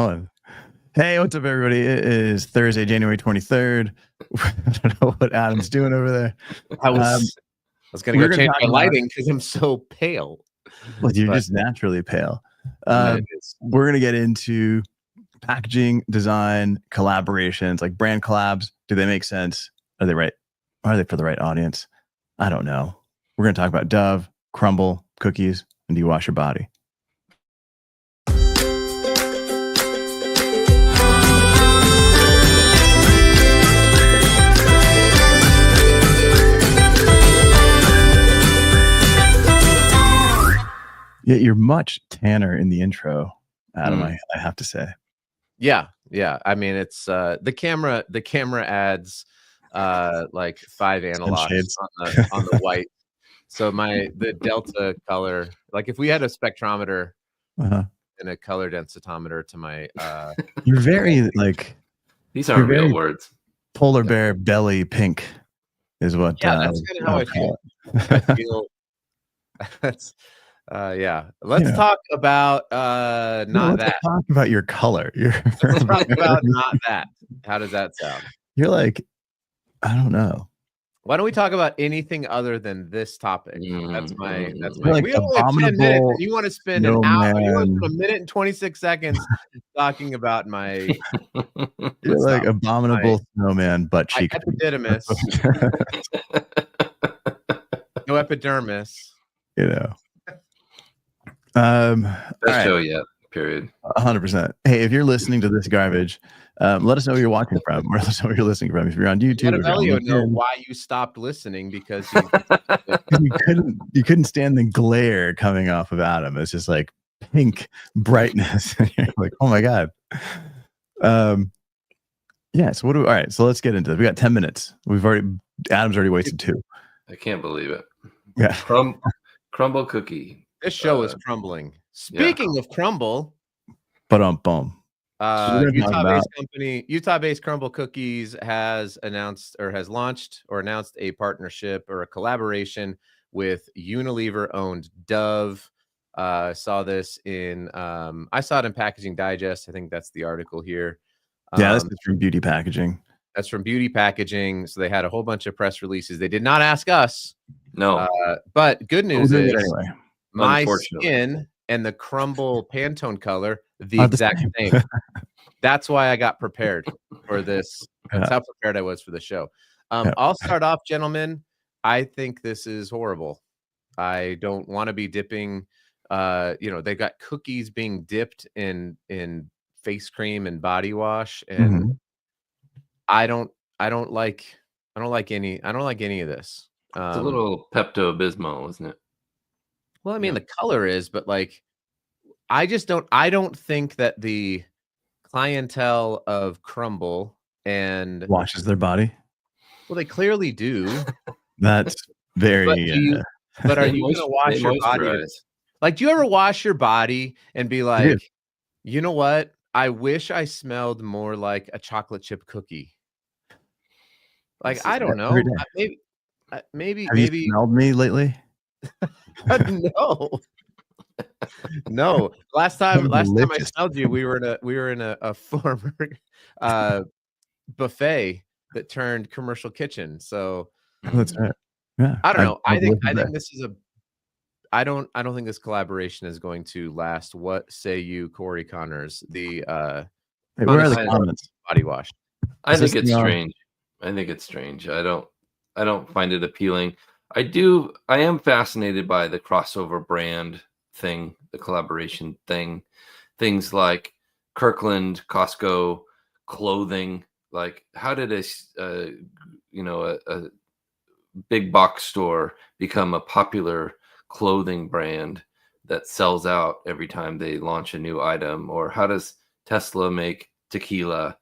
going. Hey, what's up, everybody? It is Thursday, January 23rd. I don't know what Adam's doing over there. I was going to go change my lighting because I'm so pale. Well, you're just naturally pale. We're going to get into packaging, design, collaborations, like brand collabs. Do they make sense? Are they right? Are they for the right audience? I don't know. We're going to talk about Dove, Crumbl, cookies, and do you wash your body? Yeah, you're much tanner in the intro, Adam. I have to say. Yeah. I mean, it's the camera adds like 5 analogs on the white. So the delta color, like if we had a spectrometer and a color densitometer to my you're very like these aren't real words. Polar bear belly pink is what. Yeah, that's kind of how I feel. I feel that's. Let's talk about let's talk about your color. Let's talk about not that. How does that sound? You're like, I don't know. Why don't we talk about anything other than this topic? That's my. Like we only have 10 minutes, and you want to spend an hour? You want to spend a minute and 26 seconds talking about my. You're like abominable snowman butt cheek. Epididymis. No epidermis. You know. Best show yet. Period. 100%. Hey, if you're listening to this garbage, let us know where you're watching from, or let us know where you're listening from. If you're on YouTube, know why you stopped listening because you couldn't stand the glare coming off of Adam. It's just like pink brightness, and you're like, oh my god. Yeah. So all right. So let's get into it. We got 10 minutes. Adam's already wasted 2. I can't believe it. Yeah. Crumbl cookie. This show is crumbling. Speaking of Crumbl, boom. Utah-based company, Utah-based Crumbl Cookies has announced a partnership or a collaboration with Unilever-owned Dove. Saw this in I saw it in Packaging Digest. I think that's the article here. Yeah, this is from Beauty Packaging. That's from Beauty Packaging. So they had a whole bunch of press releases. They did not ask us. No. But good news is anyway. My skin and the Crumbl Pantone color, the exact same. That's why I got prepared for this. That's how prepared I was for the show. I'll start off, gentlemen. I think this is horrible. I don't want to be dipping. They've got cookies being dipped in face cream and body wash, and I don't like any of this. It's a little Pepto-Bismol, isn't it? Well, I mean, the color is, but like, I don't think that the clientele of Crumbl and washes their body. Well, they clearly do. That's very. But are you going to wash your body? Like, do you ever wash your body and be like, you know what? I wish I smelled more like a chocolate chip cookie. Like, I don't know. Maybe. Have you smelled me lately? No. Last time I smelled you, we were in a former buffet that turned commercial kitchen. So that's right. Yeah. I don't know. I think this is I don't think this collaboration is going to last. What say you, Corey Connors? Where are the comments? Body wash. I think it's strange. I don't find it appealing. I am fascinated by the crossover brand thing, the collaboration thing, things like Kirkland, Costco, clothing. Like, how did a big box store become a popular clothing brand that sells out every time they launch a new item? Or how does Tesla make tequila?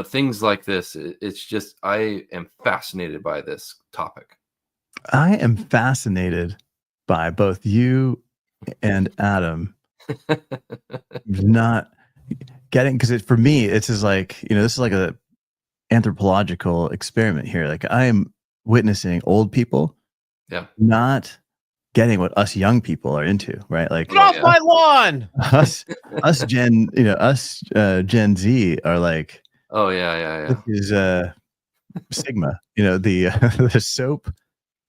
Things like this. It's just, I am fascinated by this topic. I am fascinated by both you and Adam not getting, because for me, it's just like, this is like a anthropological experiment here. Like, I am witnessing old people not getting what us young people are into, right? Like, get off my lawn. us Gen Gen Z are like, oh yeah. This is Sigma, the soap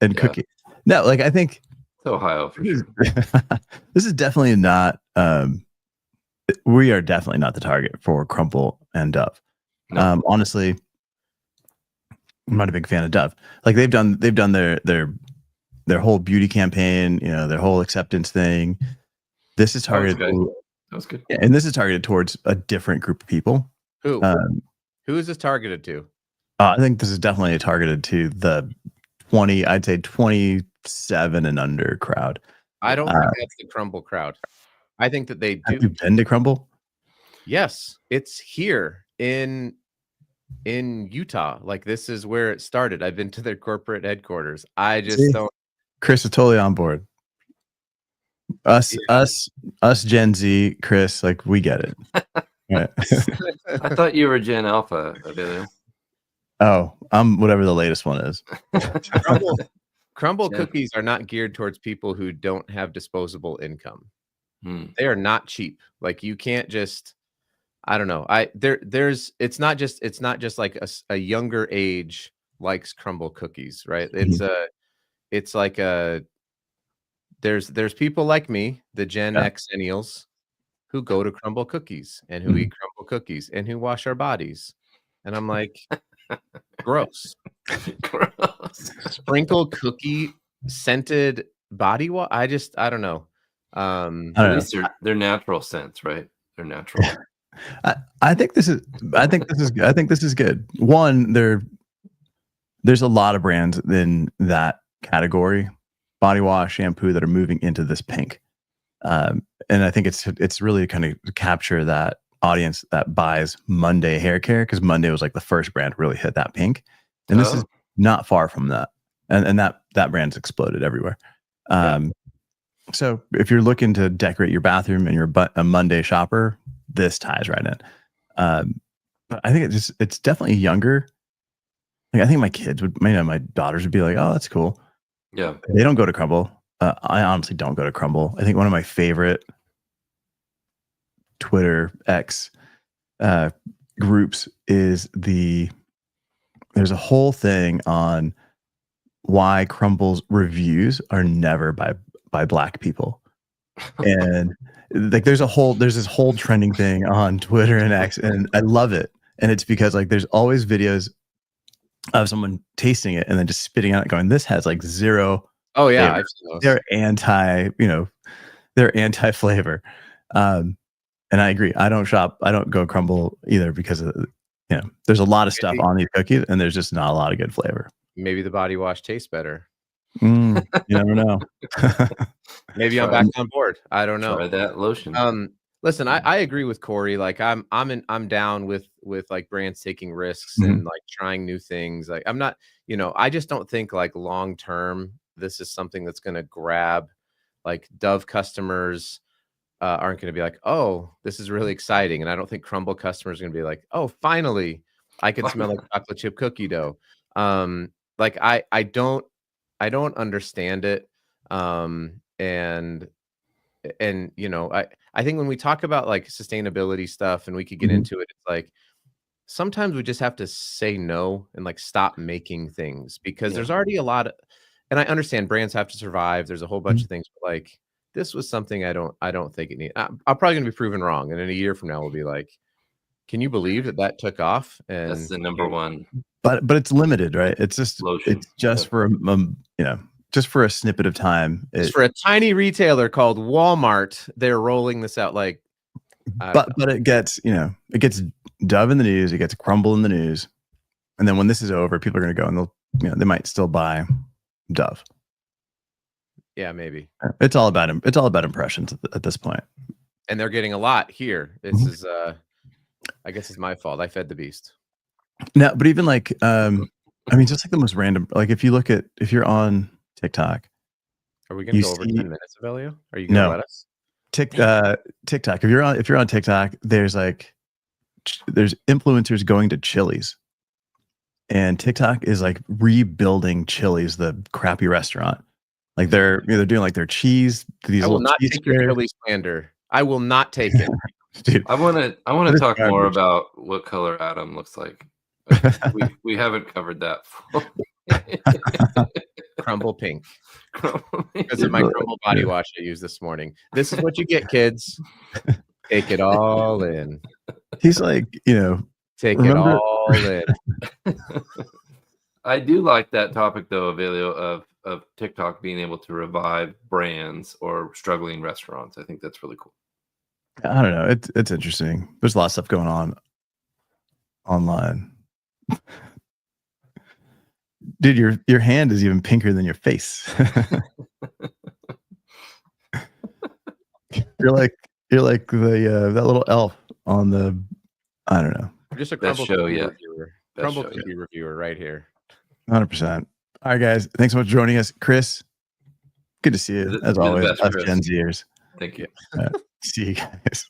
and cookie. No, like I think Ohio for sure. This is definitely not. We are definitely not the target for Crumbl and Dove. No. Honestly, I'm not a big fan of Dove. Like they've done their whole beauty campaign, their whole acceptance thing. This is targeted. That was good. Yeah, and this is targeted towards a different group of people. Who? Who is this targeted to? I think this is definitely targeted to the 20, I'd say 27 and under crowd. I don't think that's the Crumbl crowd. I think that they do. Have you been to Crumbl? Yes, it's here in Utah. Like this is where it started. I've been to their corporate headquarters. I just don't. Chris is totally on board. Us Gen Z, Chris, like we get it. Right. I thought you were Gen Alpha, Avelio. Oh, I'm whatever the latest one is. Crumbl cookies are not geared towards people who don't have disposable income. They are not cheap. Like you can't just, I don't know. It's not just like a younger age likes Crumbl cookies, right? It's like there's people like me, the Gen Xennials, who go to Crumbl cookies and who eat Crumbl cookies and who wash our bodies. And I'm like, gross. Sprinkle cookie scented body wash. I don't know. At least they're natural scents, right? They're natural. I think this is good. One, there's a lot of brands in that category, body wash, shampoo, that are moving into this pink. And I think it's really kind of capture that audience that buys Monday hair care, because Monday was like the first brand to really hit that pink, and this is not far from that, and that brand's exploded everywhere. So if you're looking to decorate your bathroom and you're a Monday shopper, this ties right in. But I think it's definitely younger. Like I think my kids would, my daughters would be like, oh, that's cool. Yeah, they don't go to Crumbl. I honestly don't go to Crumbl. I think one of my favorite Twitter X groups is there's a whole thing on why Crumbl's reviews are never by Black people, and like there's this whole trending thing on Twitter and X, and I love it. And it's because like there's always videos of someone tasting it and then just spitting out it, going, "This has like zero." Oh yeah, I've seen those. They're anti flavor. And I agree. I don't go Crumbl either because of, there's a lot of stuff on these cookies and there's just not a lot of good flavor. Maybe the body wash tastes better. You never know. Maybe I'm back on board. I don't know. Try that lotion. Listen, I agree with Corey. Like I'm down with like brands taking risks and like trying new things. Like I'm not, I just don't think like long term this is something that's going to grab like Dove customers. Aren't going to be like, oh, this is really exciting. And I don't think Crumbl customers are going to be like, oh, finally, I can smell like chocolate chip cookie dough. Like I don't understand it. And I think when we talk about like sustainability stuff and we could get into it, it's like sometimes we just have to say no and like stop making things because there's already a lot of, and I understand brands have to survive. There's a whole bunch of things, but like, this was something I don't think it needs. I'm probably going to be proven wrong, and in a year from now, we'll be like, "Can you believe that took off?" And that's the number one. But it's limited, right? It's just for just for a snippet of time. It's for a tiny retailer called Walmart. They're rolling this out like. But it gets Dove in the news, it gets Crumbl in the news, and then when this is over, people are going to go and they might still buy Dove. Yeah, maybe. It's all about impressions at this point. And they're getting a lot here. This is I guess it's my fault. I fed the beast. No, but even like just like the most random, like if you're on TikTok. Are we gonna go over 10 minutes, Avelio? Are you gonna let us? TikTok. If you're on TikTok, there's influencers going to Chili's. And TikTok is like rebuilding Chili's, the crappy restaurant. Like they're doing like their cheese. These I will not cheese take your Philly slander. I will not take it. Dude, I want to talk more about what color Adam looks like. we haven't covered that. Crumbl pink. Because of my Crumbl body wash I used this morning. This is what you get, kids. Take it all in. He's like, take it all in. I do like that topic though, Avelio, of TikTok being able to revive brands or struggling restaurants. I think that's really cool. I don't know. It's interesting. There's a lot of stuff going on online. Dude, your hand is even pinker than your face. You're like the that little elf on the, I don't know. Just a Crumbl show, yeah. Crumbl TV reviewer right here. 100%. All right, guys. Thanks so much for joining us, Chris. Good to see you as always. Us Gen Zers. Thank you. See you guys.